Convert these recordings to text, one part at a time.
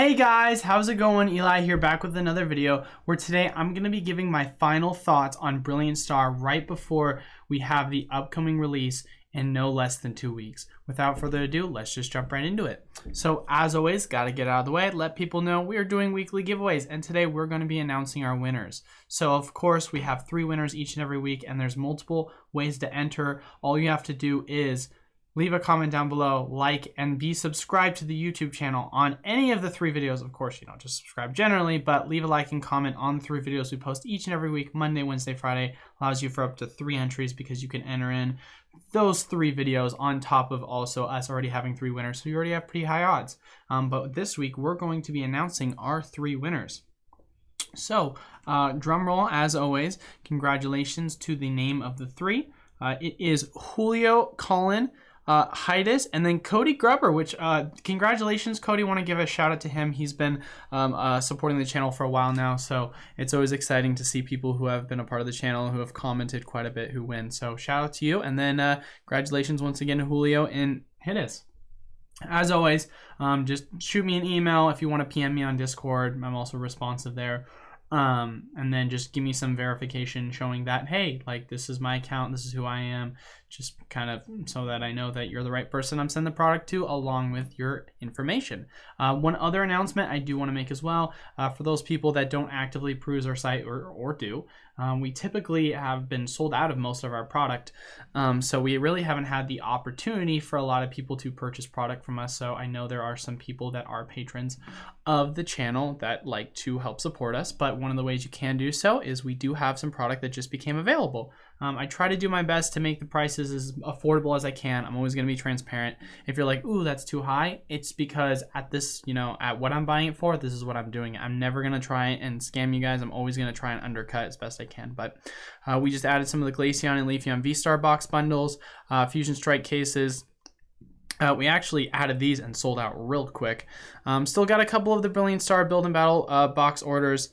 Hey guys, how's it going? Eli here, back with another video where today I'm going to be giving my final thoughts on Brilliant Star right before we have the upcoming release in no less than 2 weeks. Without further ado, let's just jump right into it. So as always, got to get out of the way, let people know we are doing weekly giveaways, and today we're going to be announcing our winners. So of course we have 3 winners each and every week, and there's multiple ways to enter. All you have to do is leave a comment down below, like, and be subscribed to the YouTube channel on any of the 3 videos. Of course, you don't just subscribe generally, but leave a like and comment on the 3 videos we post each and every week, Monday, Wednesday, Friday. Allows you for up to 3 entries because you can enter in those 3 videos on top of also us already having 3 winners. So you already have pretty high odds. But this week, we're going to be announcing our 3 winners. So drum roll, as always, congratulations to the name of the 3. It is Julio, Colin, Hydus, and then Cody Grubber, which congratulations, Cody. Want to give a shout out to him. He's been supporting the channel for a while now, so it's always exciting to see people who have been a part of the channel, who have commented quite a bit, who win. So shout out to you, and then congratulations once again to Julio and Hydus. As always, just shoot me an email if you want to PM me on Discord. I'm also responsive there. And then just give me some verification showing that, hey, like, this is my account, this is who I am, just kind of so that I know that you're the right person I'm sending the product to, along with your information. One other announcement I do want to make as well, for those people that don't actively peruse our site or do, we typically have been sold out of most of our product. So we really haven't had the opportunity for a lot of people to purchase product from us. So I know there are some people that are patrons of the channel that like to help support us, but one of the ways you can do so is we do have some product that just became available. I try to do my best to make the prices as affordable as I can. I'm always going to be transparent. If you're like, ooh, that's too high, it's because at this, at what I'm buying it for, this is what I'm doing. I'm never going to try and scam you guys. I'm always going to try and undercut as best I can. But we just added some of the Glaceon and Leafeon V-Star box bundles, Fusion Strike cases. We actually added these and sold out real quick. Still got a couple of the Brilliant Star Build and Battle box orders.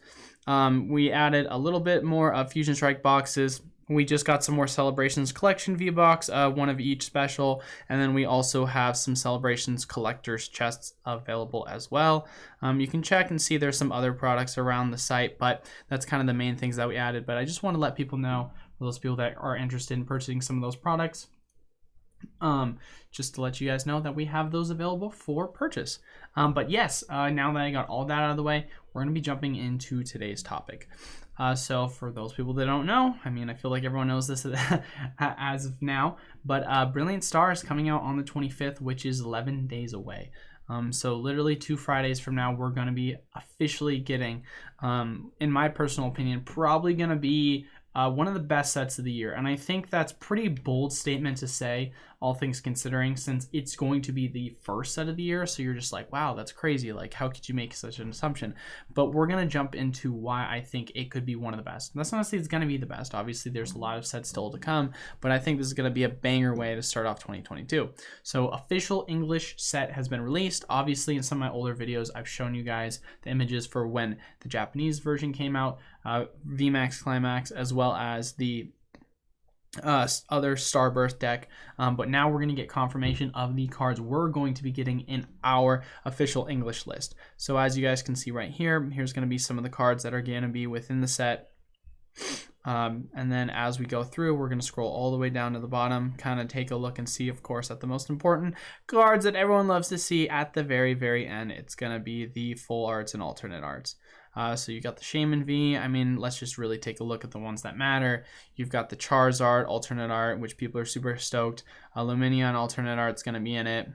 We added a little bit more of Fusion Strike boxes. We just got some more Celebrations Collection V-Box, one of each special, and then we also have some Celebrations Collector's chests available as well. You can check and see there's some other products around the site, but that's kind of the main things that we added. But I just want to let people know, for those people that are interested in purchasing some of those products, just to let you guys know that we have those available for purchase. But yes, now that I got all that out of the way, we're going to be jumping into today's topic. So for those people that don't know, I mean, I feel like everyone knows this as of now, but Brilliant Star is coming out on the 25th, which is 11 days away. So literally 2 Fridays from now, we're going to be officially getting, in my personal opinion, probably going to be one of the best sets of the year. And I think that's pretty bold statement to say, all things considering, since it's going to be the first set of the year. So you're just like, wow, that's crazy. Like, how could you make such an assumption? But we're going to jump into why I think it could be one of the best. And that's not to say it's going to be the best. Obviously, there's a lot of sets still to come, but I think this is going to be a banger way to start off 2022. So official English set has been released. Obviously, in some of my older videos, I've shown you guys the images for when the Japanese version came out, VMAX Climax, as well as the other Starbirth deck, but now we're going to get confirmation of the cards we're going to be getting in our official English list. So as you guys can see right here, here's going to be some of the cards that are going to be within the set. And then as we go through, we're going to scroll all the way down to the bottom, kind of take a look and see, of course, at the most important cards that everyone loves to see at the very, very end. It's going to be the full arts and alternate arts. So you got the Shaman V. I mean, let's just really take a look at the ones that matter. You've got the Charizard alternate art, which people are super stoked. Luminion alternate art's going to be in it.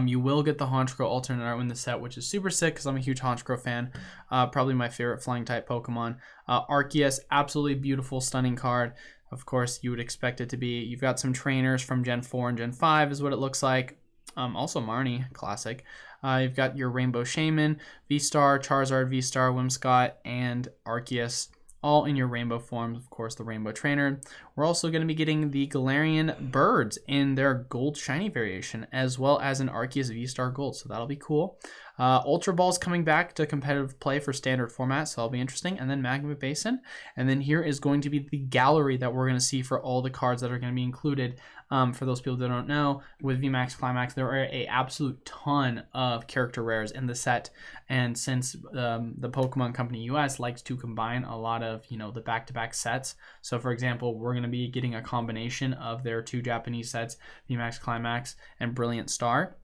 You will get the Honchkrow alternate art in the set, which is super sick because I'm a huge Honchkrow fan. Probably my favorite flying type Pokemon. Arceus, absolutely beautiful, stunning card. Of course, you would expect it to be. You've got some trainers from Gen 4 and Gen 5 is what it looks like. Also Marnie, classic. You've got your Rainbow Shaman, V-Star, Charizard, V-Star, Whimsicott, and Arceus, all in your rainbow forms. Of course, the Rainbow Trainer. We're also going to be getting the Galarian Birds in their Gold Shiny variation, as well as an Arceus V-Star Gold, so that'll be cool. Ultra Ball's coming back to competitive play for standard format, so that'll be interesting. And then Magma Basin. And then here is going to be the gallery that we're going to see for all the cards that are going to be included. For those people that don't know, with VMAX Climax, there are a absolute ton of character rares in the set. And since the Pokemon Company US likes to combine a lot of, the back-to-back sets. So for example, we're going to be getting a combination of their 2 Japanese sets, VMAX Climax and Brilliant Star.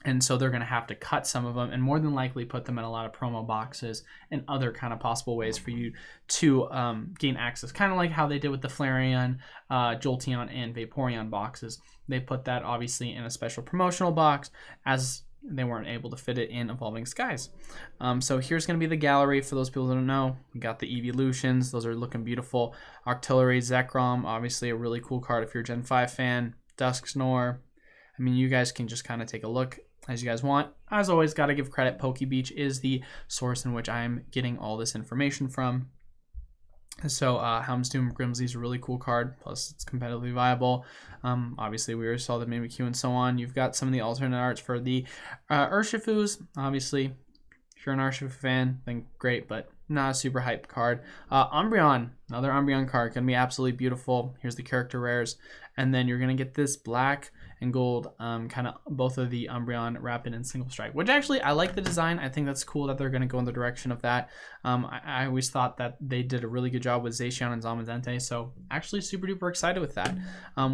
And so they're going to have to cut some of them and more than likely put them in a lot of promo boxes and other kind of possible ways for you to gain access. Kind of like how they did with the Flareon, Jolteon, and Vaporeon boxes. They put that obviously in a special promotional box as they weren't able to fit it in Evolving Skies. So here's going to be the gallery for those people that don't know. We got the Evolutions. Those are looking beautiful. Octillery, Zekrom, obviously a really cool card if you're a Gen 5 fan. Dusknor. I mean, you guys can just kind of take a look as you guys want. As always, got to give credit. PokeBeach is the source in which I'm getting all this information from. So Houndsdoom Grimsley is a really cool card, plus it's competitively viable. Obviously, we already saw the Mimikyu and so on. You've got some of the alternate arts for the Urshifus. Obviously, if you're an Urshifu fan, then great, but not a super hype card. Umbreon, another Umbreon card, going to be absolutely beautiful. Here's the character rares. And then you're going to get this black and gold, kind of both of the Umbreon Rapid and Single Strike, which actually I like the design. I think that's cool that they're going to go in the direction of that. I always thought that they did a really good job with Zacian and Zamazenta, so actually super duper excited with that.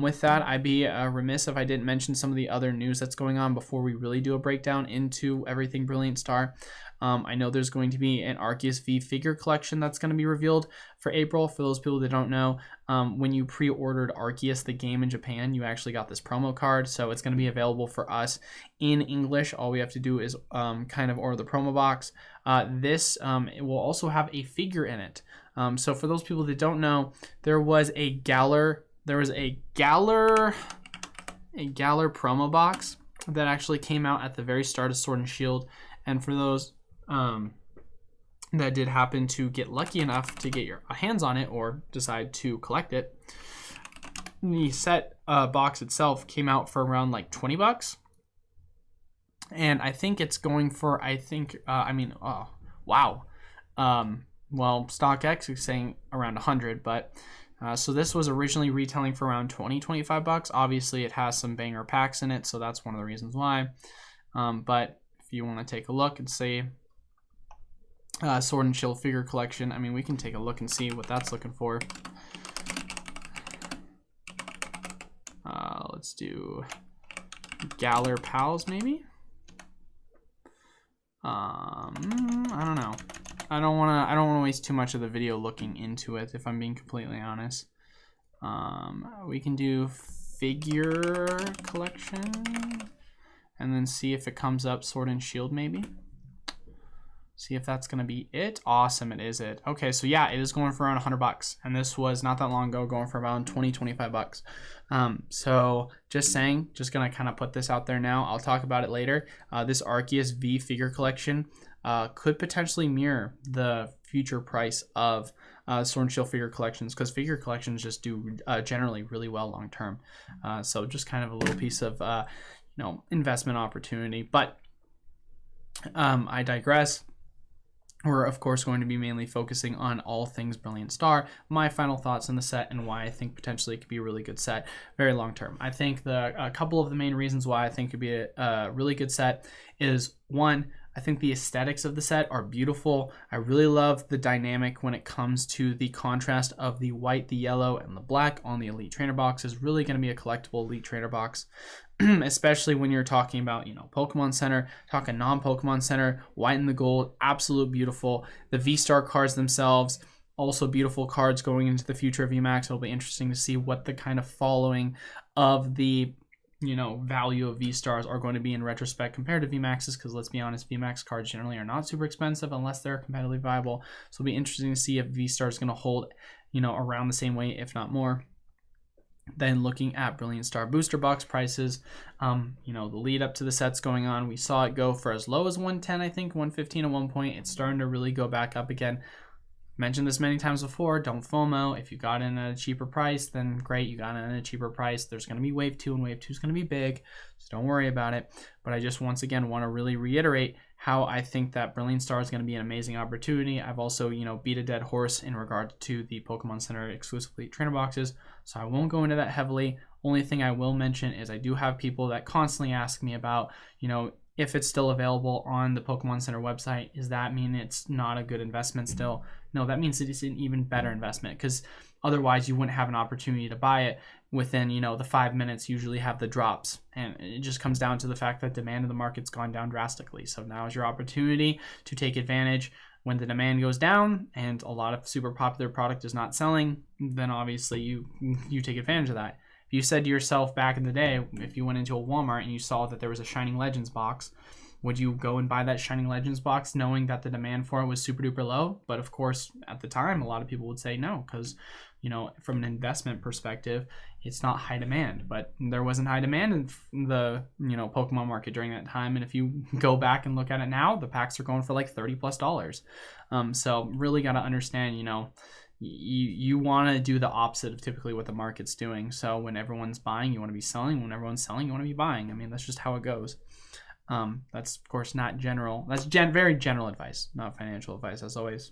With that, I'd be remiss if I didn't mention some of the other news that's going on before we really do a breakdown into everything Brilliant Star. I know there's going to be an Arceus V figure collection that's going to be revealed for April. For those people that don't know, when you pre-ordered Arceus, the game in Japan, you actually got this promo card. So it's going to be available for us in English. All we have to do is kind of order the promo box. It will also have a figure in it. So for those people that don't know, there was a Galar promo box that actually came out at the very start of Sword and Shield. And for those that did happen to get lucky enough to get your hands on it or decide to collect it, the set box itself came out for around like $20. And I think it's going for, wow. Well, StockX is saying around 100, but so this was originally retailing for around $20-25. Obviously, it has some banger packs in it, so that's one of the reasons why. But if you want to take a look and see Sword and Shield figure collection, I mean, we can take a look and see what that's looking for. Let's do Galar Pals, maybe. I don't know. I don't want to waste too much of the video looking into it, if I'm being completely honest. We can do figure collection and then see if it comes up Sword and Shield, maybe. See if that's going to be it. Awesome, it is it. Okay, so yeah, it is going for around $100, and this was not that long ago going for around $20-25. So just saying, just going to kind of put this out there now. I'll talk about it later. This Arceus V figure collection could potentially mirror the future price of Sword and Shield figure collections, because figure collections just do generally really well long term. So just kind of a little piece of investment opportunity. But I digress. We're, of course, going to be mainly focusing on all things Brilliant Star, my final thoughts on the set, and why I think potentially it could be a really good set very long term. I think a couple of the main reasons why I think it could be a really good set is, one, I think the aesthetics of the set are beautiful. I really love the dynamic when it comes to the contrast of the white, the yellow, and the black on the Elite Trainer box. Is really going to be a collectible Elite Trainer box. Especially when you're talking about, Pokemon Center, talking non-Pokemon Center, white and the gold, absolute beautiful. The V-Star cards themselves, also beautiful cards going into the future of VMAX. It'll be interesting to see what the kind of following of the, value of V-Stars are going to be in retrospect compared to VMAXs, because let's be honest, VMAX cards generally are not super expensive unless they're competitively viable. So it'll be interesting to see if V-Star is going to hold, around the same way, if not more. Then looking at Brilliant Star booster box prices, the lead up to the sets going on, we saw it go for as low as 110, I think 115 at one point. It's starting to really go back up again. mentioned this many times before, don't FOMO. If you got in at a cheaper price, then great, you got in at a cheaper price. There's going to be wave 2, and wave 2 is going to be big, so don't worry about it. But I just once again want to really reiterate how I think that Brilliant Star is going to be an amazing opportunity. I've also, beat a dead horse in regard to the Pokemon Center exclusively trainer boxes, so I won't go into that heavily. Only thing I will mention is I do have people that constantly ask me about, if it's still available on the Pokemon Center website. Does that mean it's not a good investment still? No, that means it is an even better investment, because otherwise you wouldn't have an opportunity to buy it within, the 5 minutes usually have the drops. And it just comes down to the fact that demand in the market's gone down drastically. So now is your opportunity to take advantage. When the demand goes down and a lot of super popular product is not selling, then obviously you take advantage of that. If you said to yourself back in the day, if you went into a Walmart and you saw that there was a Shining Legends box, would you go and buy that Shining Legends box knowing that the demand for it was super duper low? But of course, at the time, a lot of people would say no, because, from an investment perspective, it's not high demand. But there wasn't high demand in the, Pokemon market during that time. And if you go back and look at it now, the packs are going for like $30+. So really got to understand, you want to do the opposite of typically what the market's doing. So when everyone's buying, you want to be selling. When everyone's selling, you want to be buying. I mean, that's just how it goes. That's of course not general. That's very general advice, not financial advice, as always.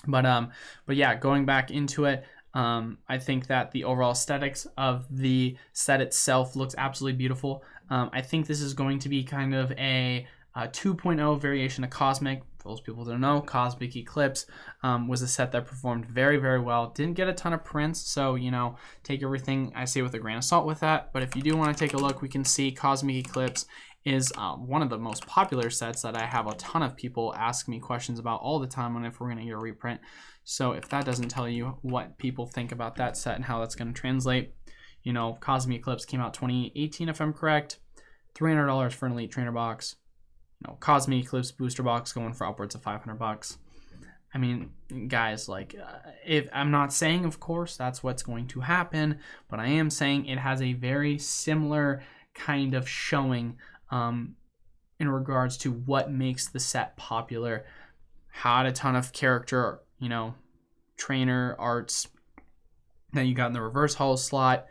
But yeah, going back into it, I think that the overall aesthetics of the set itself looks absolutely beautiful. I think this is going to be kind of a 2.0 variation of Cosmic. For those people that don't know, Cosmic Eclipse was a set that performed very, very well. Didn't get a ton of prints, so, take everything I say with a grain of salt with that. But if you do want to take a look, we can see Cosmic Eclipse is one of the most popular sets that I have a ton of people ask me questions about all the time on if we're going to get a reprint. So if that doesn't tell you what people think about that set and how that's going to translate, Cosmic Eclipse came out 2018 if I'm correct, $300 for an Elite Trainer box. Cosmic Eclipse booster box going for upwards of $500. I mean, guys, if I'm not saying, of course, that's what's going to happen, but I am saying it has a very similar kind of showing in regards to what makes the set popular. Had a ton of character, trainer arts that you got in the reverse holo slot.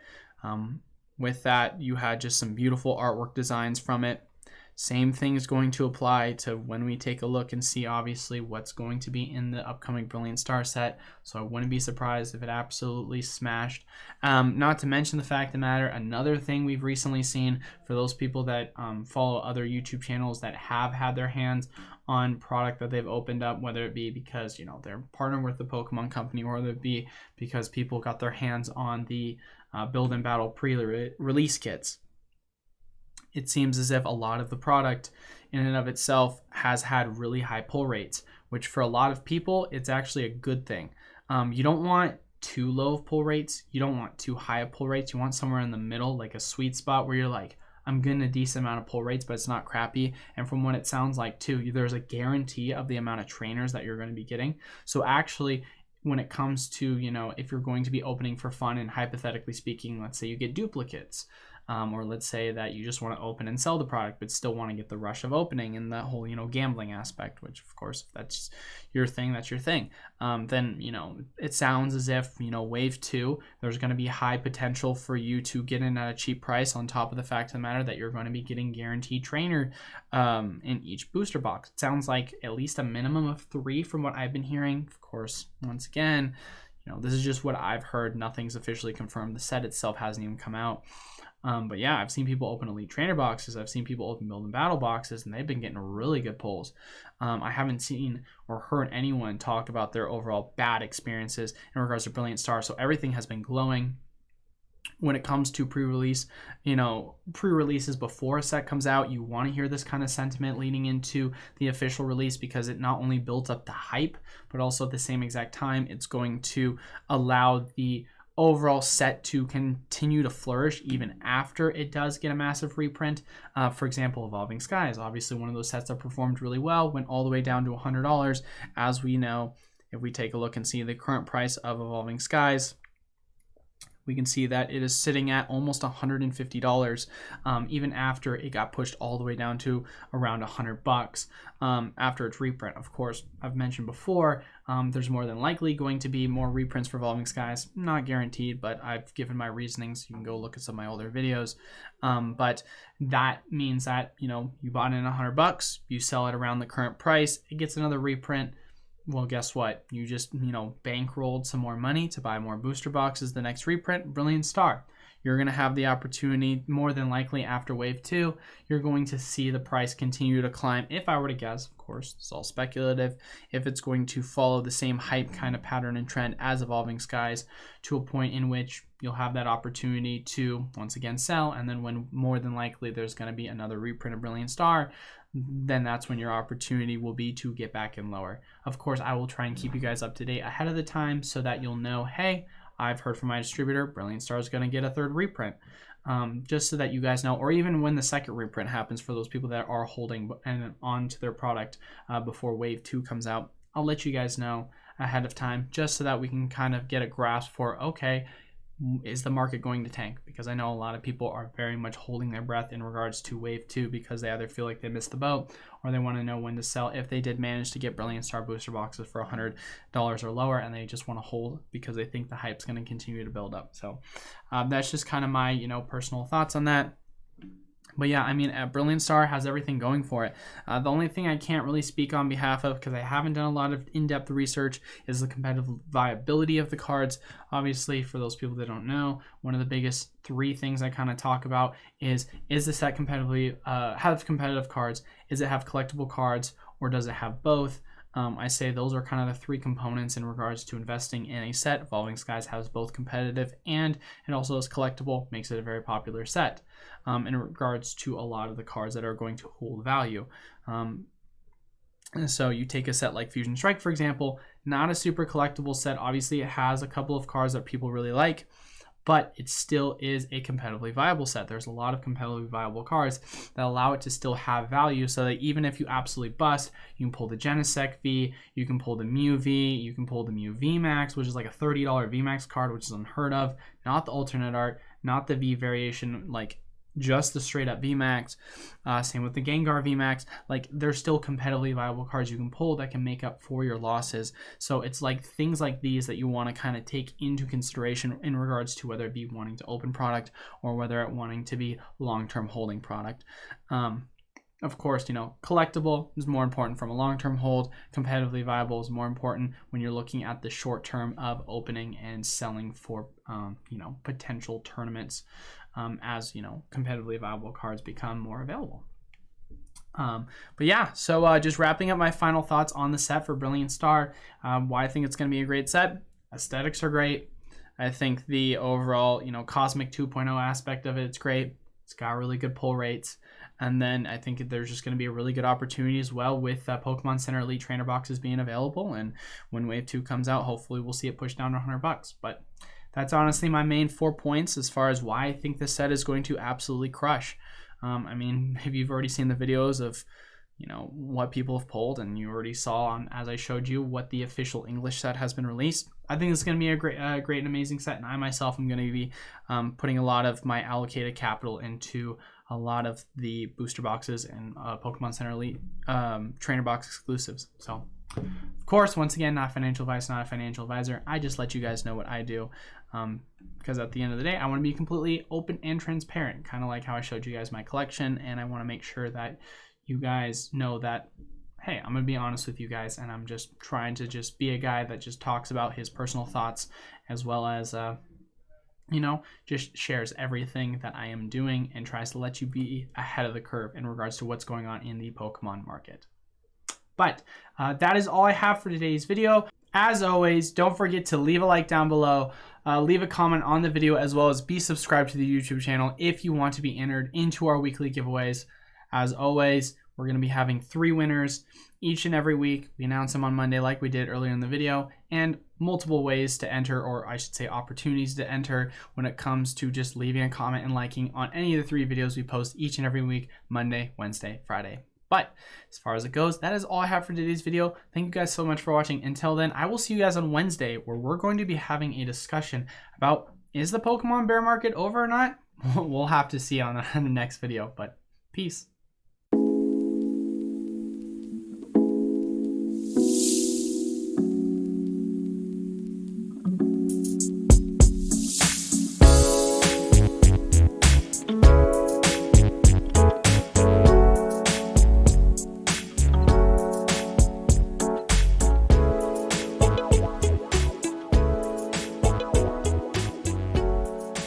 With that, you had just some beautiful artwork designs from it. Same thing is going to apply to when we take a look and see obviously what's going to be in the upcoming Brilliant Star set. So I wouldn't be surprised if it absolutely smashed. Not to mention the fact of the matter, another thing we've recently seen for those people that follow other YouTube channels that have had their hands on product that they've opened up, whether it be because they're partnered with the Pokemon company, or whether it be because people got their hands on the build and battle pre-release kits. It seems as if a lot of the product in and of itself has had really high pull rates, which for a lot of people, it's actually a good thing. You don't want too low of pull rates. You don't want too high of pull rates. You want somewhere in the middle, like a sweet spot where you're like, I'm getting a decent amount of pull rates, but it's not crappy. And from what it sounds like too, there's a guarantee of the amount of trainers that you're going to be getting. So actually, when it comes to, if you're going to be opening for fun and hypothetically speaking, let's say you get duplicates, or let's say that you just want to open and sell the product, but still want to get the rush of opening and that whole, gambling aspect, which of course, if that's your thing, that's your thing. Then, it sounds as if, wave 2, there's going to be high potential for you to get in at a cheap price, on top of the fact of the matter that you're going to be getting guaranteed trainer in each booster box. It sounds like at least a minimum of 3 from what I've been hearing. Of course, once again, this is just what I've heard. Nothing's officially confirmed. The set itself hasn't even come out. But yeah, I've seen people open Elite Trainer boxes. I've seen people open Build and Battle boxes, and they've been getting really good pulls. I haven't seen or heard anyone talk about their overall bad experiences in regards to Brilliant Star. So everything has been glowing. When it comes to pre-release, pre-releases before a set comes out, you want to hear this kind of sentiment leading into the official release, because it not only builds up the hype, but also at the same exact time, it's going to allow the overall set to continue to flourish even after it does get a massive reprint. For example, Evolving Skies, obviously one of those sets that performed really well, went all the way down to $100. As we know, if we take a look and see the current price of Evolving Skies, we can see that it is sitting at almost $150, even after it got pushed all the way down to around $100 after its reprint. Of course, I've mentioned before, there's more than likely going to be more reprints for Evolving Skies. Not guaranteed, but I've given my reasonings. You can go look at some of my older videos. But that means that, you know, you bought it in $100, you sell it around the current price, it gets another reprint. Well, guess what? You just, you know, bankrolled some more money to buy more booster boxes. The next reprint, Brilliant Star. You're going to have the opportunity, more than likely after Wave 2, you're going to see the price continue to climb. If I were to guess, of course, it's all speculative, if it's going to follow the same hype kind of pattern and trend as Evolving Skies, to a point in which you'll have that opportunity to once again sell. And then when more than likely there's going to be another reprint of Brilliant Star, then that's when your opportunity will be to get back in lower. Of course, I will try and keep you guys up to date ahead of the time so that you'll know, hey, I've heard from my distributor, Brilliant Star is going to get a third reprint, just so that you guys know, or even when the second reprint happens for those people that are holding on to their product before Wave 2 comes out. I'll let you guys know ahead of time, just so that we can kind of get a grasp for, okay, is the market going to tank? Because I know a lot of people are very much holding their breath in regards to Wave 2 because they either feel like they missed the boat or they want to know when to sell if they did manage to get Brilliant Star booster boxes for $100 or lower, and they just want to hold because they think the hype's going to continue to build up. So that's just kind of my, you know, personal thoughts on that. But yeah, I mean, Brilliant Star has everything going for it. The only thing I can't really speak on behalf of, because I haven't done a lot of in-depth research, is the competitive viability of the cards. Obviously, for those people that don't know, one of the biggest three things I kind of talk about is the set competitively have competitive cards? Is it have collectible cards, or does it have both? I say those are kind of the three components in regards to investing in a set. Evolving Skies has both competitive and it also is collectible, makes it a very popular set in regards to a lot of the cards that are going to hold value. And so you take a set like Fusion Strike, for example, not a super collectible set. Obviously, it has a couple of cards that people really like, but it still is a competitively viable set. There's a lot of competitively viable cards that allow it to still have value, so that even if you absolutely bust, you can pull the Genesect V, you can pull the Mew V, you can pull the Mew VMAX, which is like a $30 VMAX card, which is unheard of, not the alternate art, not the V variation, like just the straight up VMAX. Same with the Gengar VMAX. Like, there's still competitively viable cards you can pull that can make up for your losses. So it's like things like these that you want to kind of take into consideration in regards to whether it be wanting to open product or whether it wanting to be long-term holding product. Of course, you know, collectible is more important from a long-term hold. Competitively viable is more important when you're looking at the short term of opening and selling for, you know, potential tournaments. As you know, competitively viable cards become more available. But yeah, so just wrapping up my final thoughts on the set for Brilliant Star. Why I think it's going to be a great set. Aesthetics are great. I think the overall, you know, Cosmic 2.0 aspect of it's great. It's got really good pull rates. And then I think there's just going to be a really good opportunity as well with Pokemon Center Elite Trainer boxes being available. And when Wave 2 comes out, hopefully we'll see it pushed down to $100. But that's honestly my main 4 points as far as why I think this set is going to absolutely crush. I mean, maybe you've already seen the videos of, you know, what people have pulled, and you already saw on, as I showed you, what the official English set has been released. I think it's going to be a great and amazing set, and I myself am going to be putting a lot of my allocated capital into a lot of the booster boxes and Pokemon Center Elite trainer box exclusives. So, of course, once again, not financial advice, not a financial advisor. I just let you guys know what I do, because at the end of the day, I want to be completely open and transparent, kind of like how I showed you guys my collection, and I want to make sure that you guys know that, hey, I'm going to be honest with you guys, and I'm just trying to just be a guy that just talks about his personal thoughts, as well as, you know, just shares everything that I am doing and tries to let you be ahead of the curve in regards to what's going on in the Pokemon market. But that is all I have for today's video. As always, don't forget to leave a like down below, leave a comment on the video, as well as be subscribed to the YouTube channel if you want to be entered into our weekly giveaways. As always, we're going to be having 3 winners each and every week. We announce them on Monday like we did earlier in the video, and multiple ways to enter, or I should say opportunities to enter, when it comes to just leaving a comment and liking on any of the 3 videos we post each and every week, Monday, Wednesday, Friday. But as far as it goes, that is all I have for today's video. Thank you guys so much for watching. Until then, I will see you guys on Wednesday, where we're going to be having a discussion about is the Pokemon bear market over or not? We'll have to see on the next video, but peace.